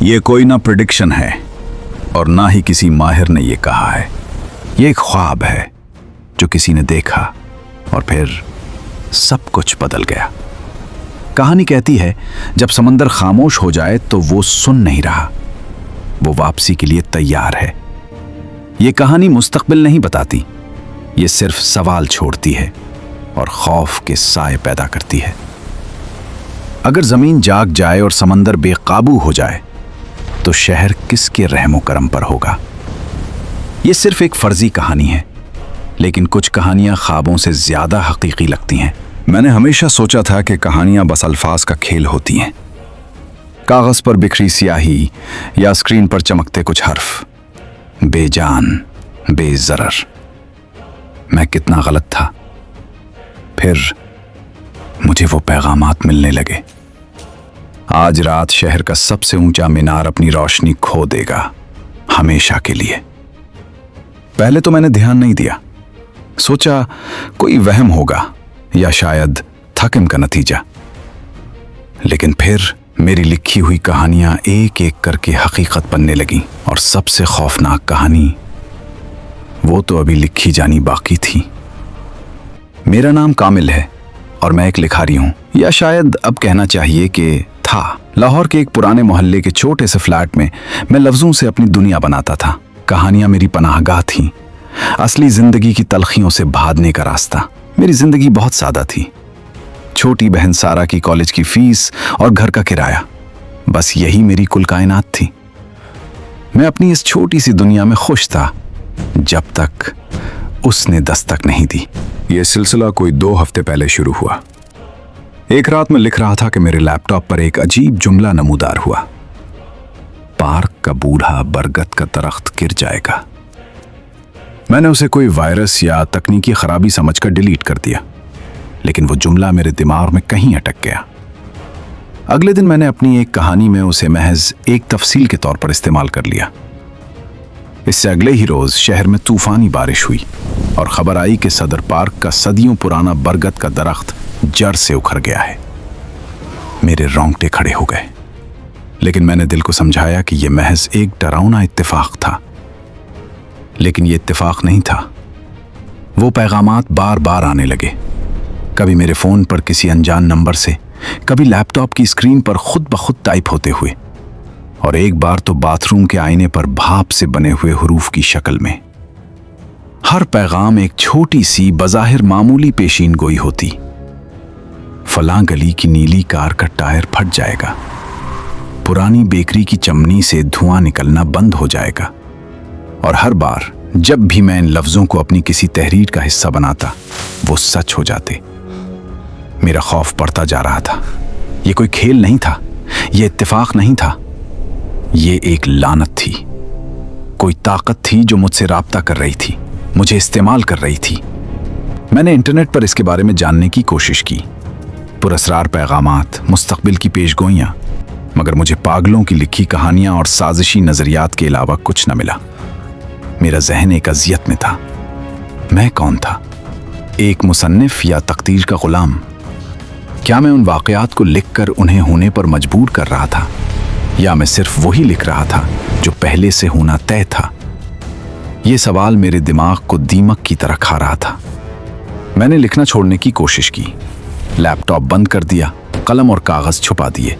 ये कोई ना प्रेडिक्शन है और ना ही किसी माहिर ने ये कहा है। ये एक ख्वाब है जो किसी ने देखा और फिर सब कुछ बदल गया। कहानी कहती है जब समंदर खामोश हो जाए तो वो सुन नहीं रहा, वो वापसी के लिए तैयार है। ये कहानी मुस्तकबिल नहीं बताती, ये सिर्फ सवाल छोड़ती है और खौफ के साए पैदा करती है। अगर जमीन जाग जाए और समंदर बेकाबू हो जाए तो शहर किसके रहमो करम पर होगा? ये सिर्फ एक फर्जी कहानी है, लेकिन कुछ कहानियां ख्वाबों से ज्यादा हकीकी लगती हैं। मैंने हमेशा सोचा था कि कहानियां बस अल्फाज का खेल होती हैं, कागज पर बिखरी स्याही या स्क्रीन पर चमकते कुछ हर्फ, बेजान, बेजरर। मैं कितना गलत था। फिर मुझे वो पैगामात मिलने लगे। आज रात शहर का सबसे ऊंचा मीनार अपनी रोशनी खो देगा, हमेशा के लिए। पहले तो मैंने ध्यान नहीं दिया, सोचा कोई वहम होगा या शायद थकन का नतीजा। लेकिन फिर मेरी लिखी हुई कहानियां एक एक करके हकीकत बनने लगीं, और सबसे खौफनाक कहानी वो तो अभी लिखी जानी बाकी थी। मेरा नाम कामिल है और मैं एक लिखारी हूं, या शायद अब कहना चाहिए कि था। लाहौर के एक पुराने मोहल्ले के छोटे से फ्लैट में मैं लफ्जों से अपनी दुनिया बनाता था। कहानियां मेरी पनाहगाह थीं, असली जिंदगी की तलखियों से भागने का रास्ता। मेरी जिंदगी बहुत सादा थी। छोटी बहन सारा की कॉलेज की फीस और घर का किराया, बस यही मेरी कुल कायनात थी। मैं अपनी इस छोटी सी दुनिया में खुश था जब तक उसने दस्तक नहीं दी। यह सिलसिला कोई 2 हफ्ते पहले शुरू हुआ। एक रात मैं लिख रहा था कि मेरे लैपटॉप पर एक अजीब जुमला नमूदार हुआ, पार्क का बूढ़ा बरगद का दरख्त गिर जाएगा। मैंने उसे कोई वायरस या तकनीकी खराबी समझकर डिलीट कर दिया, लेकिन वो जुमला मेरे दिमाग में कहीं अटक गया। अगले दिन मैंने अपनी एक कहानी में उसे महज एक तफसील के तौर पर इस्तेमाल कर लिया। इससे अगले ही रोज शहर में तूफानी बारिश हुई और खबर आई कि सदर पार्क का सदियों पुराना बरगद का दरख्त जड़ से उखड़ गया है। मेरे रोंगटे खड़े हो गए, लेकिन मैंने दिल को समझाया कि यह महज एक डरावना इत्तेफाक था। लेकिन यह इत्तेफाक नहीं था। वो पैगामात बार बार आने लगे, कभी मेरे फोन पर किसी अनजान नंबर से, कभी लैपटॉप की स्क्रीन पर खुद ब खुद टाइप होते हुए, और एक बार तो बाथरूम के आईने पर भाप से बने हुए हुरूफ की शक्ल में। हर पैगाम एक छोटी सी बज़ाहिर मामूली पेशीन गोई होती। फलां गली की नीली कार का टायर फट जाएगा, पुरानी बेकरी की चमनी से धुआं निकलना बंद हो जाएगा। और हर बार जब भी मैं इन लफ्जों को अपनी किसी तहरीर का हिस्सा बनाता, वो सच हो जाते। मेरा खौफ बढ़ता जा रहा था। ये कोई खेल नहीं था, ये इत्तेफाक नहीं था, ये एक लानत थी। कोई ताकत थी जो मुझसे राब्ता कर रही थी, मुझे इस्तेमाल कर रही थी। मैंने इंटरनेट पर इसके बारे में जानने की कोशिश की, पुरअसरार पैगामात, मुस्तकबिल की पेशगोइयां, मगर मुझे पागलों की लिखी कहानियां और साजिशी नजरियात के अलावा कुछ न मिला। मेरा जहन एक अजियत में था। मैं कौन था? एक मुसन्निफ या तकदीर का गुलाम? क्या मैं उन वाकयात को लिखकर उन्हें होने पर मजबूर कर रहा था, या मैं सिर्फ वही लिख रहा था जो पहले से होना तय था? ये सवाल मेरे दिमाग को दीमक की तरह खा रहा था। मैंने लिखना छोड़ने की कोशिश की, लैपटॉप बंद कर दिया, कलम और कागज छुपा दिए,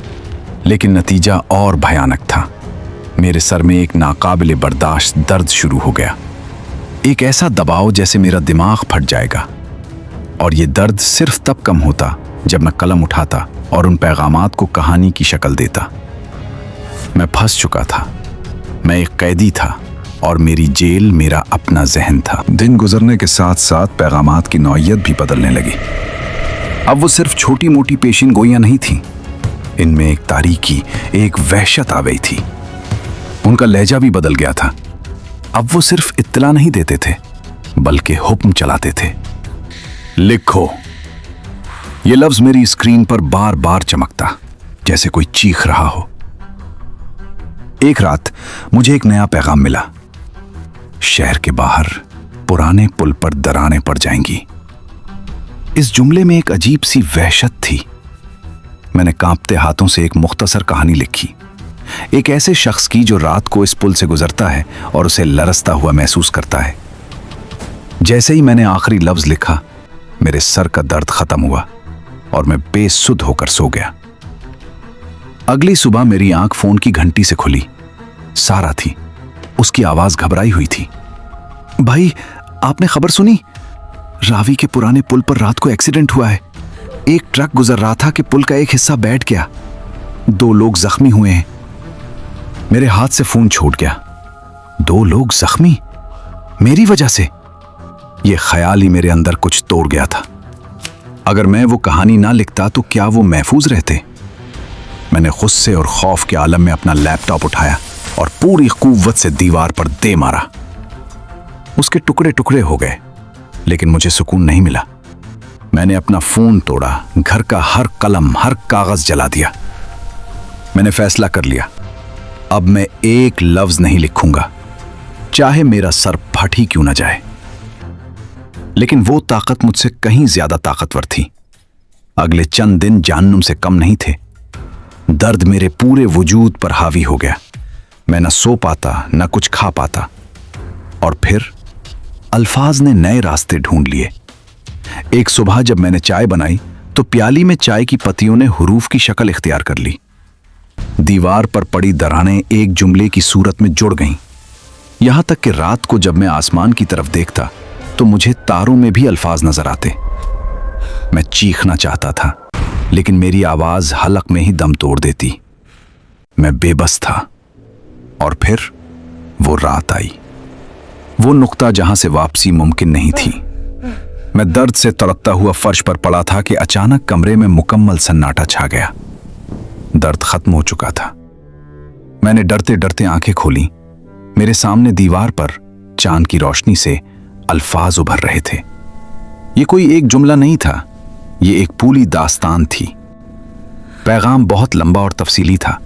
लेकिन नतीजा और भयानक था। मेरे सर में एक नाकाबिले बर्दाश्त दर्द शुरू हो गया, एक ऐसा दबाव जैसे मेरा दिमाग फट जाएगा। और ये दर्द सिर्फ तब कम होता जब मैं कलम उठाता और उन पैगामात को कहानी की शक्ल देता। मैं फंस चुका था, मैं एक कैदी था, और मेरी जेल मेरा अपना जहन था। दिन गुजरने के साथ साथ पैगामात की नौइयत भी बदलने लगी। अब वो सिर्फ छोटी मोटी पेशिन गोइयां नहीं थीं, इनमें एक तारीकी, एक वहशत आ गई थी। उनका लहजा भी बदल गया था। अब वो सिर्फ इत्तला नहीं देते थे, बल्कि हुक्म चलाते थे। लिखो। ये लफ्ज मेरी स्क्रीन पर बार बार चमकता, जैसे कोई चीख रहा हो। एक रात मुझे एक नया पैगाम मिला। शहर के बाहर पुराने पुल पर दरारें पड़ जाएंगी। इस जुमले में एक अजीब सी वहशत थी। मैंने कांपते हाथों से एक मुख्तसर कहानी लिखी, एक ऐसे शख्स की जो रात को इस पुल से गुजरता है और उसे लरसता हुआ महसूस करता है। जैसे ही मैंने आखिरी लफ्ज लिखा, मेरे सर का दर्द खत्म हुआ और मैं बेसुध होकर सो गया। अगली सुबह मेरी आंख फोन की घंटी से खुली। सारा थी। उसकी आवाज घबराई हुई थी। भाई, आपने खबर सुनी? रावी के पुराने पुल पर रात को एक्सीडेंट हुआ है। एक ट्रक गुजर रहा था कि पुल का एक हिस्सा बैठ गया। 2 लोग जख्मी हुए हैं। मेरे हाथ से फोन छूट गया। 2 लोग जख्मी? मेरी वजह से? यह ख्याल ही मेरे अंदर कुछ तोड़ गया था। अगर मैं वो कहानी ना लिखता तो क्या वो महफूज रहते? मैंने गुस्से और खौफ के आलम में अपना लैपटॉप उठाया और पूरी कुव्वत से दीवार पर दे मारा। उसके टुकड़े टुकड़े हो गए, लेकिन मुझे सुकून नहीं मिला। मैंने अपना फोन तोड़ा, घर का हर कलम, हर कागज जला दिया। मैंने फैसला कर लिया, अब मैं एक लफ्ज नहीं लिखूंगा, चाहे मेरा सर फट ही क्यों ना जाए। लेकिन वो ताकत मुझसे कहीं ज्यादा ताकतवर थी। अगले चंद दिन जहन्नुम से कम नहीं थे। दर्द मेरे पूरे वजूद पर हावी हो गया। मैं न सो पाता, न कुछ खा पाता। और फिर अल्फाज ने नए रास्ते ढूंढ लिए। एक सुबह जब मैंने चाय बनाई तो प्याली में चाय की पत्तियों ने हुरूफ की शक्ल इख्तियार कर ली। दीवार पर पड़ी दरारें एक जुमले की सूरत में जुड़ गईं। यहां तक कि रात को जब मैं आसमान की तरफ देखता तो मुझे तारों में भी अल्फाज नजर आते। मैं चीखना चाहता था, लेकिन मेरी आवाज हलक में ही दम तोड़ देती। मैं बेबस था। और फिर वो रात आई, वो नुक्ता जहां से वापसी मुमकिन नहीं थी। मैं दर्द से तड़पता हुआ फर्श पर पड़ा था कि अचानक कमरे में मुकम्मल सन्नाटा छा गया। दर्द खत्म हो चुका था। मैंने डरते डरते आंखें खोली। मेरे सामने दीवार पर चांद की रोशनी से अल्फाज उभर रहे थे। ये कोई एक जुमला नहीं था, ये एक पूरी दास्तान थी। पैगाम बहुत लंबा और तफसीली था।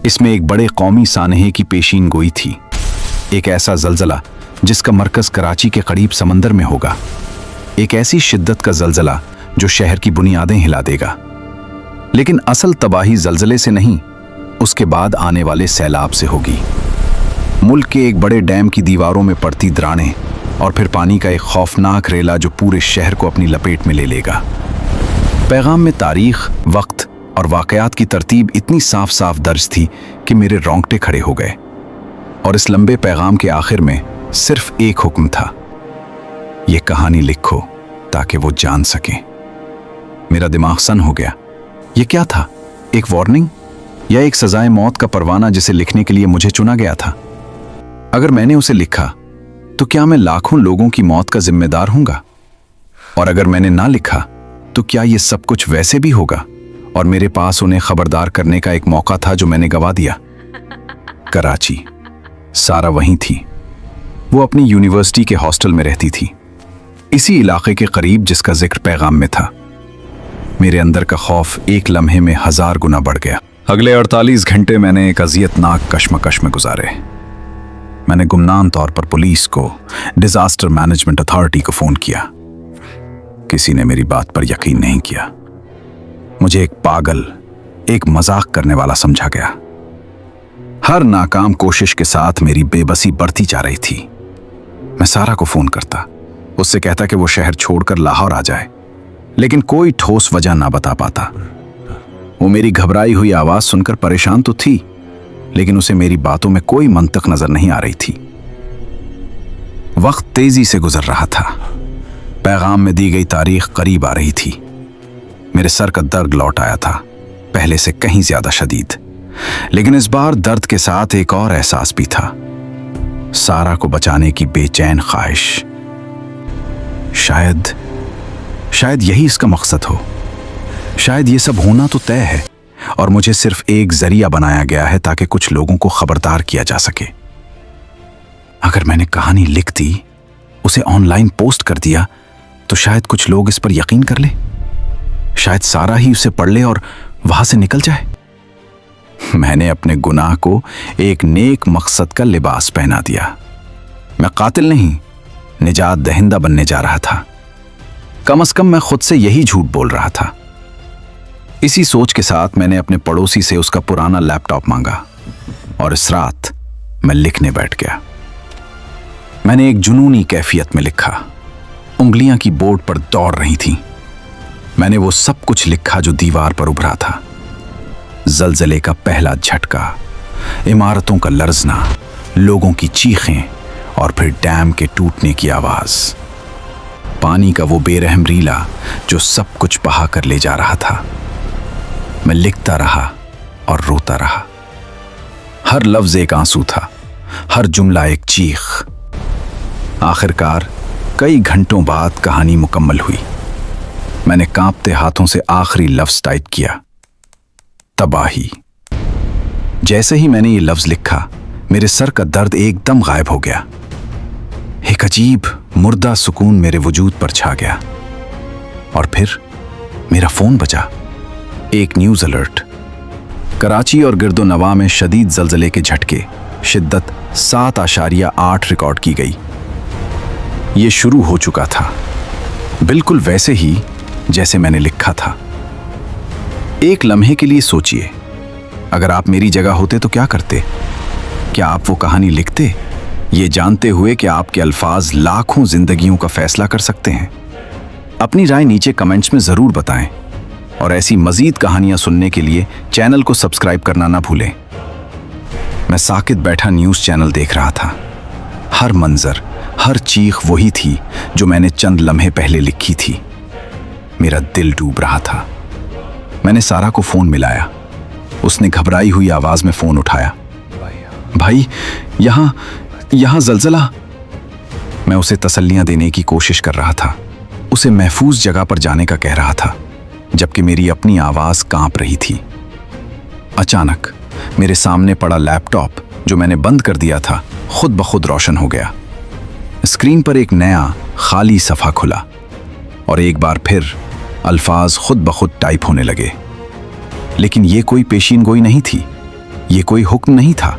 इसमें एक बड़े कौमी सानहे की पेशीन गोई थी। एक ऐसा जलजला जिसका मरकज कराची के करीब समंदर में होगा। एक ऐसी शिद्दत का जलजला जो शहर की बुनियादें हिला देगा। लेकिन असल तबाही जलजले से नहीं, उसके बाद आने वाले सैलाब से होगी। मुल्क के एक बड़े डैम की दीवारों में पड़ती दरारें और फिर पानी का एक खौफनाक रेला जो पूरे शहर को अपनी लपेट में ले लेगा। पैगाम में तारीख, वक्त और वाकयात की तरतीब इतनी साफ साफ दर्ज थी कि मेरे रोंगटे खड़े हो गए। और इस लंबे पैगाम के आखिर में सिर्फ एक हुक्म था, ये कहानी लिखो ताकि वो जान सके। मेरा दिमाग सन हो गया। ये क्या था? एक वार्निंग या एक सजाए मौत का परवाना जिसे लिखने के लिए मुझे चुना गया था? अगर मैंने उसे लिखा तो क्या मैं लाखों लोगों की मौत का जिम्मेदार हूंगा? और अगर मैंने ना लिखा तो क्या ये सब कुछ वैसे भी होगा और मेरे पास उन्हें खबरदार करने का एक मौका था जो मैंने गवा दिया? कराची। सारा वहीं थी। वो अपनी यूनिवर्सिटी के हॉस्टल में रहती थी, इसी इलाके के करीब जिसका जिक्र पैगाम में था। मेरे अंदर का खौफ एक लम्हे में 1000 गुना बढ़ गया। अगले 48 घंटे मैंने एक अजियतनाक कश्मकश में गुजारे। मैंने गुमनाम तौर पर पुलिस को, डिजास्टर मैनेजमेंट अथॉरिटी को फोन किया। किसी ने मेरी बात पर यकीन नहीं किया। मुझे एक पागल, एक मजाक करने वाला समझा गया। हर नाकाम कोशिश के साथ मेरी बेबसी बढ़ती जा रही थी। मैं सारा को फोन करता, उससे कहता कि वो शहर छोड़कर लाहौर आ जाए, लेकिन कोई ठोस वजह ना बता पाता। वो मेरी घबराई हुई आवाज सुनकर परेशान तो थी, लेकिन उसे मेरी बातों में कोई मंतक नजर नहीं आ रही थी। वक्त तेजी से गुजर रहा था। पैगाम में दी गई तारीख करीब आ रही थी। मेरे सर का दर्द लौट आया था, पहले से कहीं ज्यादा शदीद। लेकिन इस बार दर्द के साथ एक और एहसास भी था, सारा को बचाने की बेचैन ख्वाहिश। शायद यही इसका मकसद हो। शायद ये सब होना तो तय है और मुझे सिर्फ एक जरिया बनाया गया है ताकि कुछ लोगों को खबरदार किया जा सके। अगर मैंने कहानी लिख दी, उसे ऑनलाइन पोस्ट कर दिया, तो शायद कुछ लोग इस पर यकीन कर ले। शायद सारा ही उसे पढ़ ले और वहां से निकल जाए। मैंने अपने गुनाह को एक नेक मकसद का लिबास पहना दिया। मैं कातिल नहीं, निजात दहिंदा बनने जा रहा था। कम से कम मैं खुद से यही झूठ बोल रहा था। इसी सोच के साथ मैंने अपने पड़ोसी से उसका पुराना लैपटॉप मांगा और इस रात मैं लिखने बैठ गया। मैंने एक जुनूनी कैफियत में लिखा। उंगलियां की बोर्ड पर दौड़ रही थीं। मैंने वो सब कुछ लिखा जो दीवार पर उभरा था। जलजले का पहला झटका, इमारतों का लर्जना, लोगों की चीखें और फिर डैम के टूटने की आवाज। पानी का वो बेरहम रीला जो सब कुछ बहा कर ले जा रहा था। मैं लिखता रहा और रोता रहा। हर लफ्ज एक आंसू था, हर जुमला एक चीख। आखिरकार कई घंटों बाद कहानी मुकम्मल हुई। मैंने कांपते हाथों से आखिरी लफ्ज टाइप किया, तबाही। जैसे ही मैंने ये लफ्ज लिखा, मेरे सर का दर्द एकदम गायब हो गया। एक अजीब मुर्दा सुकून मेरे वजूद पर छा गया। और फिर मेरा फोन बजा। एक न्यूज अलर्ट। कराची और गिरदो नवा में शदीद जलजले के झटके, शिद्दत 7.8 रिकॉर्ड की गई। ये शुरू हो चुका था, बिल्कुल वैसे ही जैसे मैंने लिखा था। एक लम्हे के लिए सोचिए, अगर आप मेरी जगह होते तो क्या करते? क्या आप वो कहानी लिखते, ये जानते हुए कि आपके अल्फाज लाखों जिंदगियों का फैसला कर सकते हैं? अपनी राय नीचे कमेंट्स में जरूर बताएं और ऐसी मजीद कहानियां सुनने के लिए चैनल को सब्सक्राइब करना ना भूलें। मैं साकित बैठा न्यूज चैनल देख रहा था। हर मंजर, हर चीख वही थी जो मैंने चंद लम्हे पहले लिखी थी। मेरा दिल डूब रहा था। मैंने सारा को फोन मिलाया। उसने घबराई हुई आवाज में फोन उठाया। भाई, यहां जलजला। मैं उसे तसल्लियां देने की कोशिश कर रहा था, उसे महफूज जगह पर जाने का कह रहा था, जबकि मेरी अपनी आवाज कांप रही थी। अचानक मेरे सामने पड़ा लैपटॉप जो मैंने बंद कर दिया था, खुद ब खुद रोशन हो गया। स्क्रीन पर एक नया खाली सफ़ा खुला और एक बार फिर अल्फाज खुद ब खुद टाइप होने लगे। लेकिन ये कोई पेशीन गोई नहीं थी, ये कोई हुक्म नहीं था,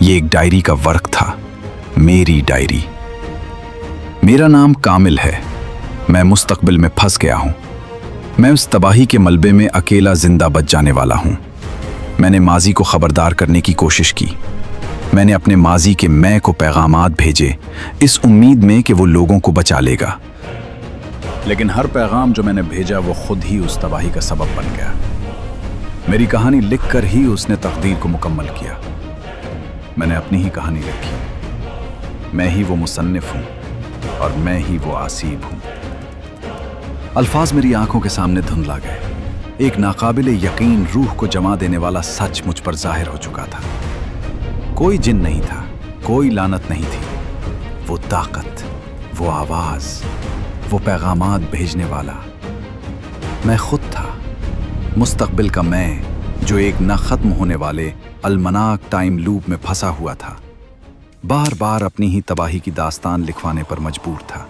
ये एक डायरी का वर्क था। मेरी डायरी। मेरा नाम कामिल है। मैं मुस्तकबिल में फंस गया हूं। मैं उस तबाही के मलबे में अकेला जिंदा बच जाने वाला हूं। मैंने माजी को खबरदार करने की कोशिश की। मैंने अपने माजी के मैं को पैगामात भेजे, इस उम्मीद में कि वो लोगों को बचा लेगा। लेकिन हर पैगाम जो मैंने भेजा वो खुद ही उस तबाही का सबब बन गया। मेरी कहानी लिखकर ही उसने तकदीर को मुकम्मल किया। मैंने अपनी ही कहानी लिखी। मैं ही वो मुसन्निफ हूं और मैं ही वो आसीब हूं। अल्फाज मेरी आंखों के सामने धुंधला गए। एक नाकाबिले यकीन रूह को जमा देने वाला सच मुझ पर जाहिर हो चुका था। कोई जिन नहीं था, कोई लानत नहीं थी। वो ताकत, वो आवाज, वो पैगामात भेजने वाला मैं खुद था। मुस्तकबिल का मैं जो एक न खत्म होने वाले अलमनाक टाइम लूप में फंसा हुआ था, बार बार अपनी ही तबाही की दास्तान लिखवाने पर मजबूर था।